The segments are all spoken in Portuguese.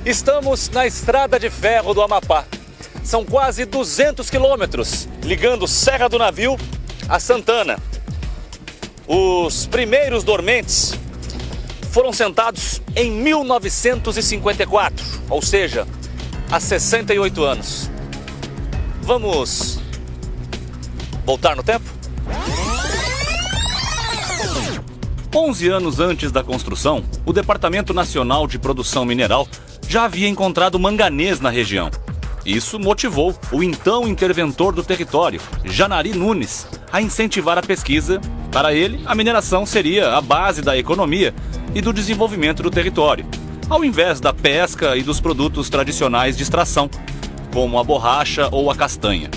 Estamos na Estrada de Ferro do Amapá. São quase 200 quilômetros, ligando Serra do Navio a Santana. Os primeiros dormentes foram sentados em 1954, ou seja, há 68 anos. Vamos voltar no tempo? 11 anos antes da construção, o Departamento Nacional de Produção Mineral já havia encontrado manganês na região. Isso motivou o então interventor do território, Janari Nunes, a incentivar a pesquisa. Para ele, a mineração seria a base da economia e do desenvolvimento do território, ao invés da pesca e dos produtos tradicionais de extração, como a borracha ou a castanha.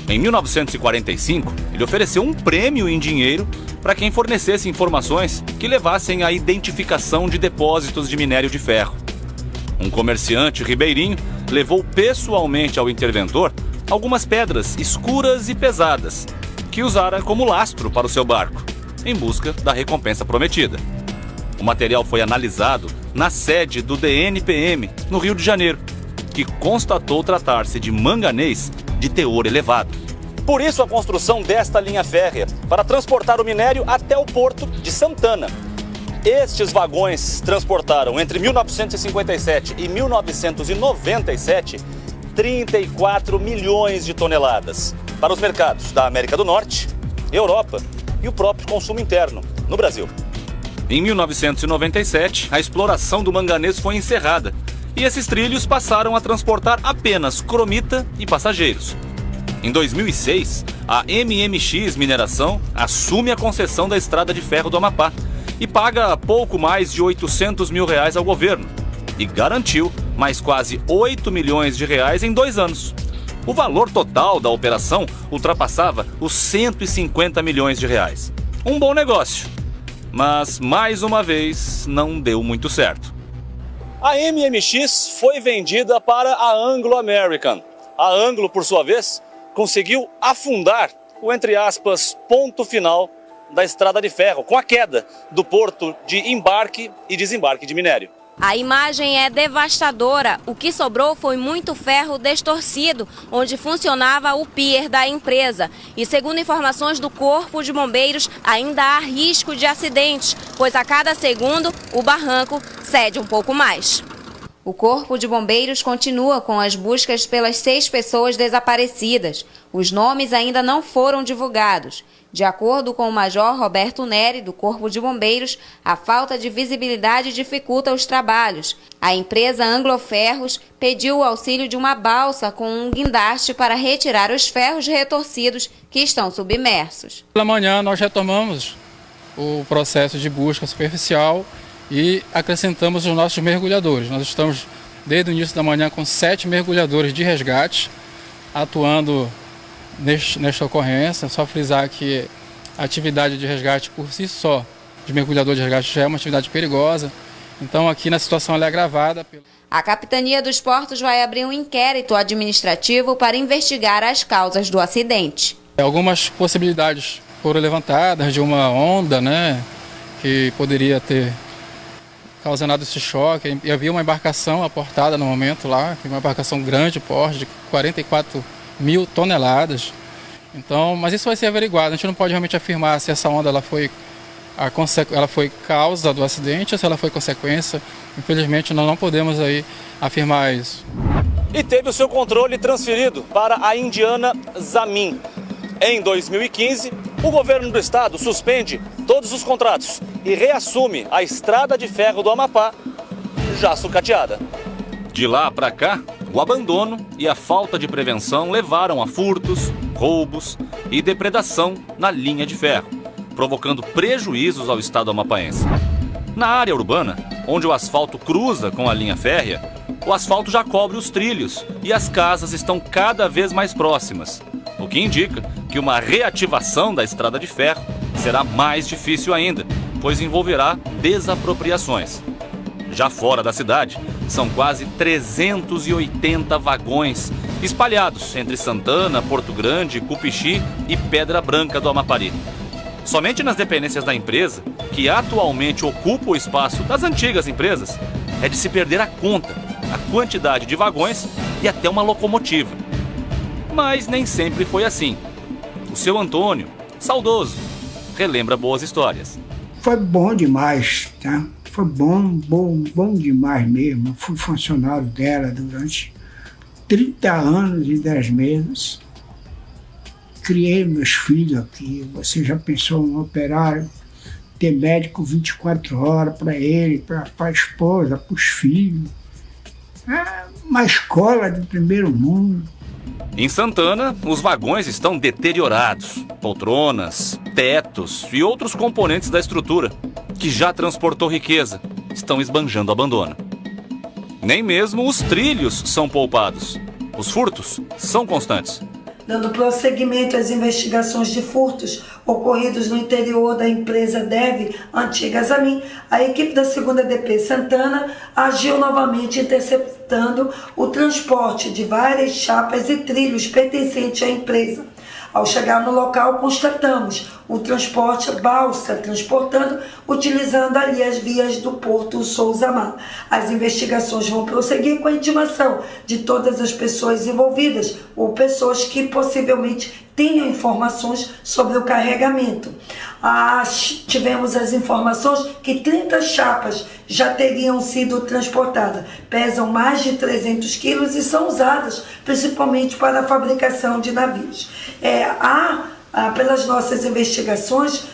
Em 1945, ele ofereceu um prêmio em dinheiro para quem fornecesse informações que levassem à identificação de depósitos de minério de ferro. Um comerciante ribeirinho levou pessoalmente ao interventor algumas pedras escuras e pesadas, que usara como lastro para o seu barco, em busca da recompensa prometida. O material foi analisado na sede do DNPM, no Rio de Janeiro, que constatou tratar-se de manganês de teor elevado. Por isso a construção desta linha férrea, para transportar o minério até o porto de Santana. Estes vagões transportaram entre 1957 e 1997 34 milhões de toneladas para os mercados da América do Norte, Europa e o próprio consumo interno no Brasil. Em 1997, a exploração do manganês foi encerrada e esses trilhos passaram a transportar apenas cromita e passageiros. Em 2006, a MMX Mineração assume a concessão da Estrada de Ferro do Amapá e paga pouco mais de R$800 mil ao governo e garantiu mais quase R$8 milhões em 2 anos. O valor total da operação ultrapassava os R$150 milhões. Um bom negócio, mas mais uma vez não deu muito certo. A MMX foi vendida para a Anglo American. A Anglo, por sua vez, conseguiu afundar o, entre aspas, ponto final da estrada de ferro, com a queda do porto de embarque e desembarque de minério. A imagem é devastadora. O que sobrou foi muito ferro destorcido, onde funcionava o pier da empresa. E segundo informações do Corpo de Bombeiros, ainda há risco de acidentes, pois a cada segundo o barranco cede um pouco mais. O Corpo de Bombeiros continua com as buscas pelas 6 pessoas desaparecidas. Os nomes ainda não foram divulgados. De acordo com o Major Roberto Neri, do Corpo de Bombeiros, a falta de visibilidade dificulta os trabalhos. A empresa Angloferros pediu o auxílio de uma balsa com um guindaste para retirar os ferros retorcidos que estão submersos. Pela manhã nós retomamos o processo de busca superficial e acrescentamos os nossos mergulhadores. Nós estamos desde o início da manhã com 7 mergulhadores de resgate atuando nesta ocorrência. Só frisar que a atividade de resgate por si só, de mergulhador de resgate, já é uma atividade perigosa. Então aqui na situação ela é agravada. A Capitania dos Portos vai abrir um inquérito administrativo para investigar as causas do acidente. Algumas possibilidades foram levantadas de uma onda, que poderia ter causado esse choque. E havia uma embarcação aportada no momento lá, uma embarcação grande, porte de 44 mil toneladas. Então, mas isso vai ser averiguado. A gente não pode realmente afirmar se essa onda ela foi causa do acidente ou se ela foi consequência. Infelizmente, nós não podemos aí afirmar isso. E teve o seu controle transferido para a indiana Zamin. Em 2015, o governo do estado suspende todos os contratos e reassume a Estrada de Ferro do Amapá, já sucateada. De lá para cá, o abandono e a falta de prevenção levaram a furtos, roubos e depredação na linha de ferro, provocando prejuízos ao estado amapaense. Na área urbana, onde o asfalto cruza com a linha férrea, o asfalto já cobre os trilhos e as casas estão cada vez mais próximas, o que indica que uma reativação da estrada de ferro será mais difícil ainda, pois envolverá desapropriações. Já fora da cidade, são quase 380 vagões espalhados entre Santana, Porto Grande, Cupixi e Pedra Branca do Amapari. Somente nas dependências da empresa, que atualmente ocupa o espaço das antigas empresas, é de se perder a conta, a quantidade de vagões e até uma locomotiva. Mas nem sempre foi assim. O seu Antônio, saudoso, relembra boas histórias. Foi bom demais, tá? Foi bom demais mesmo. Fui funcionário dela durante 30 anos e 10 meses. Criei meus filhos aqui. Você já pensou em um operário? Ter médico 24 horas para ele, para a esposa, para os filhos. É uma escola de primeiro mundo. Em Santana, os vagões estão deteriorados. Poltronas, tetos e outros componentes da estrutura, que já transportou riqueza, estão esbanjando abandono. Nem mesmo os trilhos são poupados. Os furtos são constantes. Dando prosseguimento às investigações de furtos ocorridos no interior da empresa DEV, antiga Zamin, a equipe da 2ª DP Santana agiu novamente interceptando o transporte de várias chapas e trilhos pertencentes à empresa. Ao chegar no local, constatamos o transporte balsa transportando, utilizando ali as vias do Porto Souza Mar. As investigações vão prosseguir com a intimação de todas as pessoas envolvidas ou pessoas que possivelmente tenham informações sobre o carregamento. Tivemos as informações que 30 chapas já teriam sido transportadas. Pesam mais de 300 quilos e são usadas principalmente para a fabricação de navios. Pelas nossas investigações,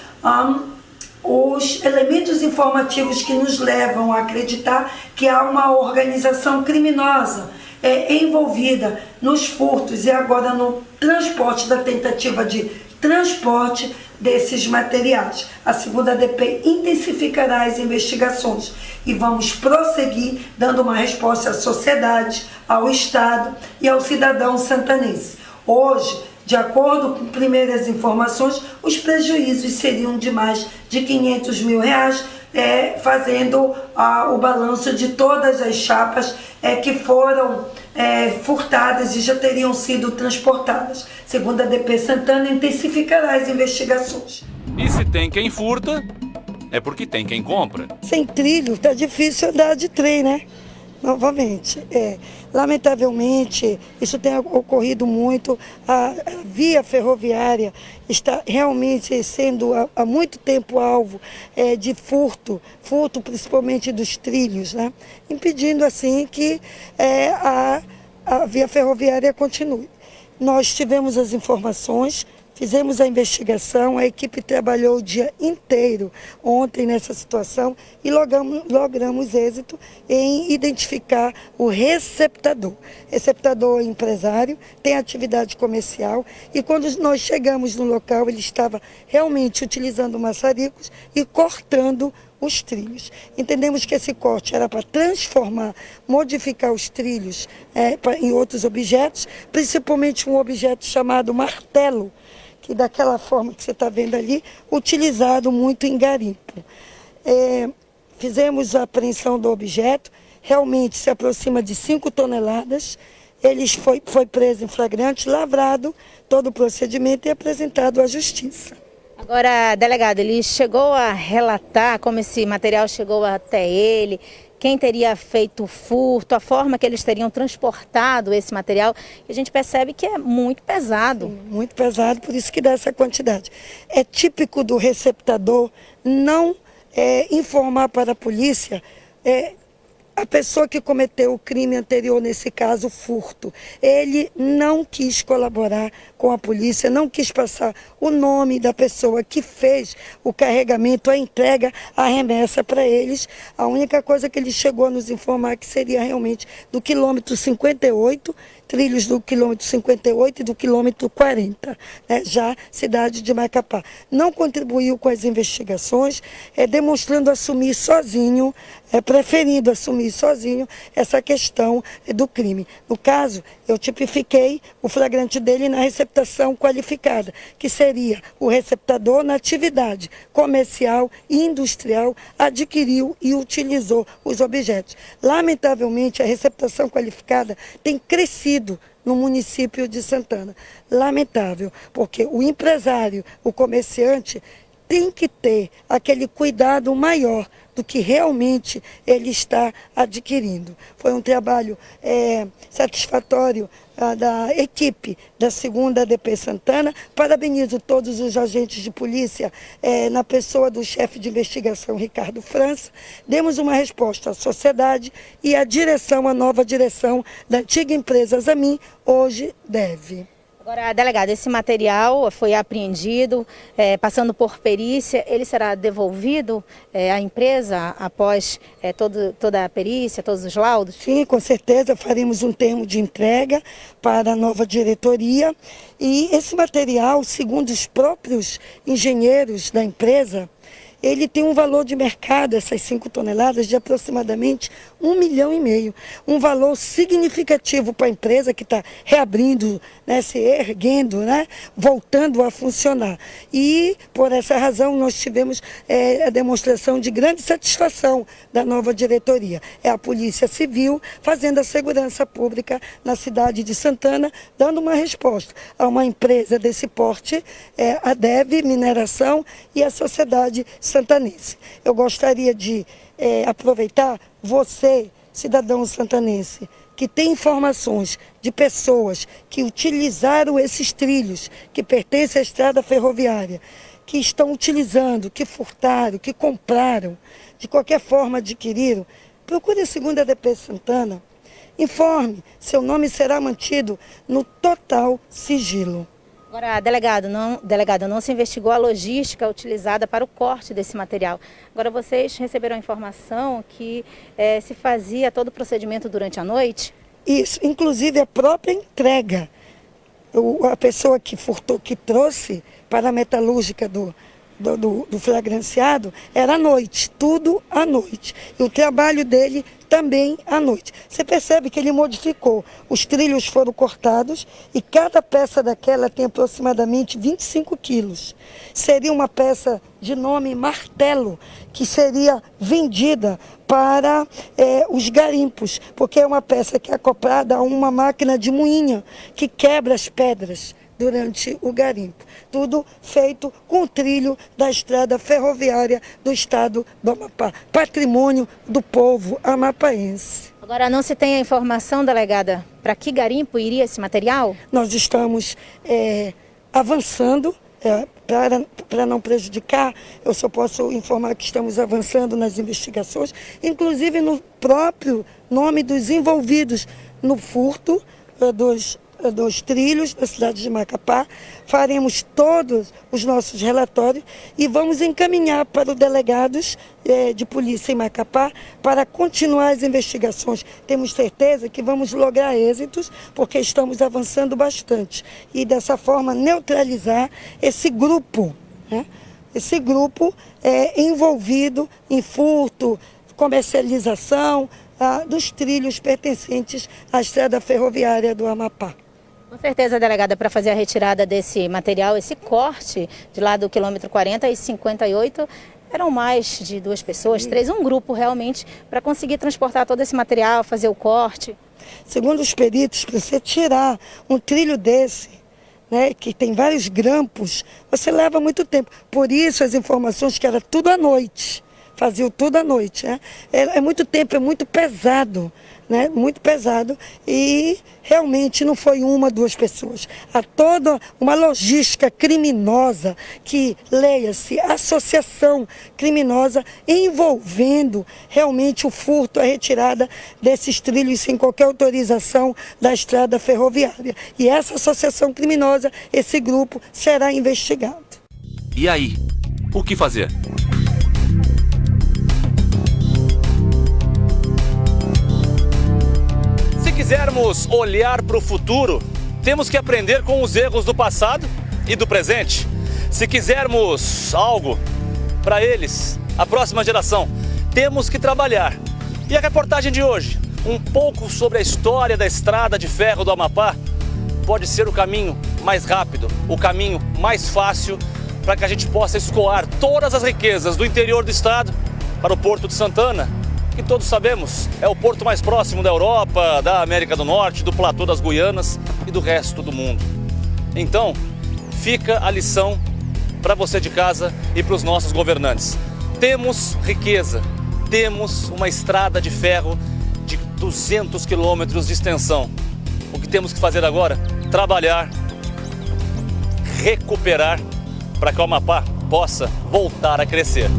os elementos informativos que nos levam a acreditar que há uma organização criminosa envolvida nos furtos e agora no transporte, da tentativa de transporte desses materiais. A 2ª DP intensificará as investigações e vamos prosseguir dando uma resposta à sociedade, ao Estado e ao cidadão santanense. Hoje, de acordo com primeiras informações, os prejuízos seriam de mais de R$500 mil, fazendo o balanço de todas as chapas que foram furtadas e já teriam sido transportadas. 2ª DP Santana intensificará as investigações. E se tem quem furta, é porque tem quem compra. Sem trilho, tá difícil andar de trem, né? Novamente, lamentavelmente, isso tem ocorrido muito. A via ferroviária está realmente sendo há muito tempo alvo de furto principalmente dos trilhos, né? Impedindo assim que a via ferroviária continue. Nós tivemos as informações, fizemos a investigação, a equipe trabalhou o dia inteiro ontem nessa situação e logramos êxito em identificar o receptador. Receptador empresário, tem atividade comercial e quando nós chegamos no local ele estava realmente utilizando maçaricos e cortando os trilhos. Entendemos que esse corte era para transformar, modificar os trilhos em outros objetos, principalmente um objeto chamado martelo, que daquela forma que você está vendo ali, utilizado muito em garimpo. Fizemos a apreensão do objeto, realmente se aproxima de 5 toneladas, ele foi preso em flagrante, lavrado todo o procedimento e apresentado à justiça. Agora, delegado, ele chegou a relatar como esse material chegou até ele, quem teria feito o furto, a forma que eles teriam transportado esse material, que a gente percebe que é muito pesado. Sim, muito pesado, por isso que dá essa quantidade. É típico do receptador não informar para a polícia a pessoa que cometeu o crime anterior, nesse caso, furto. Ele não quis colaborar com a polícia, não quis passar o nome da pessoa que fez o carregamento, a entrega, a remessa para eles. A única coisa que ele chegou a nos informar que seria realmente do quilômetro 58, trilhos do quilômetro 58 e do quilômetro 40, já cidade de Macapá. Não contribuiu com as investigações, demonstrando assumir sozinho, preferindo assumir sozinho essa questão do crime. No caso, eu tipifiquei o flagrante dele na receptação qualificada, que seria o receptador na atividade comercial e industrial, adquiriu e utilizou os objetos. Lamentavelmente, a receptação qualificada tem crescido no município de Santana. Lamentável, porque o empresário, o comerciante, tem que ter aquele cuidado maior do que realmente ele está adquirindo. Foi um trabalho satisfatório da equipe da 2ª DP Santana. Parabenizo todos os agentes de polícia, na pessoa do chefe de investigação, Ricardo França. Demos uma resposta à sociedade e a nova direção da antiga empresa Zamin, hoje deve. Agora, delegado, esse material foi apreendido, passando por perícia, ele será devolvido à empresa após toda a perícia, todos os laudos? Sim, com certeza faremos um termo de entrega para a nova diretoria e esse material, segundo os próprios engenheiros da empresa, ele tem um valor de mercado, essas 5 toneladas, de aproximadamente 1,5 milhão. Um valor significativo para a empresa que está reabrindo, né, se erguendo, né, voltando a funcionar. E, por essa razão, nós tivemos a demonstração de grande satisfação da nova diretoria. É a Polícia Civil fazendo a segurança pública na cidade de Santana, dando uma resposta a uma empresa desse porte, a DEV Mineração e a sociedade santanense. Eu gostaria de aproveitar você, cidadão santanense, que tem informações de pessoas que utilizaram esses trilhos que pertencem à estrada ferroviária, que estão utilizando, que furtaram, que compraram, de qualquer forma adquiriram. Procure a 2ª DP Santana, informe, seu nome será mantido no total sigilo. Agora, delegado, não se investigou a logística utilizada para o corte desse material. Agora, vocês receberam a informação que se fazia todo o procedimento durante a noite? Isso, inclusive a própria entrega. A pessoa que furtou, que trouxe para a metalúrgica do flagranciado, era à noite, tudo à noite. E o trabalho dele também à noite. Você percebe que ele modificou. Os trilhos foram cortados e cada peça daquela tem aproximadamente 25 quilos. Seria uma peça de nome martelo, que seria vendida para os garimpos, porque é uma peça que é acoplada a uma máquina de moinha que quebra as pedras durante o garimpo. Tudo feito com o trilho da estrada ferroviária do estado do Amapá, patrimônio do povo amapaense. Agora, não se tem a informação, delegada, para que garimpo iria esse material? Nós estamos avançando, para não prejudicar, eu só posso informar que estamos avançando nas investigações, inclusive no próprio nome dos envolvidos no furto dos trilhos da cidade de Macapá. Faremos todos os nossos relatórios e vamos encaminhar para os delegados de polícia em Macapá para continuar as investigações. Temos certeza que vamos lograr êxitos, porque estamos avançando bastante. E dessa forma neutralizar esse grupo, né? Esse grupo envolvido em furto, comercialização dos trilhos pertencentes à estrada ferroviária do Amapá. Com certeza, delegada, para fazer a retirada desse material, esse corte de lá do quilômetro 40 e 58, eram mais de 2 pessoas, 3, um grupo realmente, para conseguir transportar todo esse material, fazer o corte. Segundo os peritos, para você tirar um trilho desse, né, que tem vários grampos, você leva muito tempo. Por isso as informações que era tudo à noite. Faziam tudo à noite, né? É muito tempo, é muito pesado, né? Muito pesado, e realmente não foi 1, 2 pessoas. Há toda uma logística criminosa, que leia-se associação criminosa, envolvendo realmente o furto, a retirada desses trilhos sem qualquer autorização da estrada ferroviária. E essa associação criminosa, esse grupo, será investigado. E aí, o que fazer? Se quisermos olhar para o futuro, temos que aprender com os erros do passado e do presente. Se quisermos algo para eles, a próxima geração, temos que trabalhar. E a reportagem de hoje, um pouco sobre a história da estrada de ferro do Amapá, pode ser o caminho mais rápido, o caminho mais fácil para que a gente possa escoar todas as riquezas do interior do estado para o Porto de Santana, que todos sabemos é o porto mais próximo da Europa, da América do Norte, do platô das Guianas e do resto do mundo. Então, fica a lição para você de casa e para os nossos governantes. Temos riqueza, temos uma estrada de ferro de 200 quilômetros de extensão. O que temos que fazer agora? Trabalhar, recuperar, para que o Amapá possa voltar a crescer.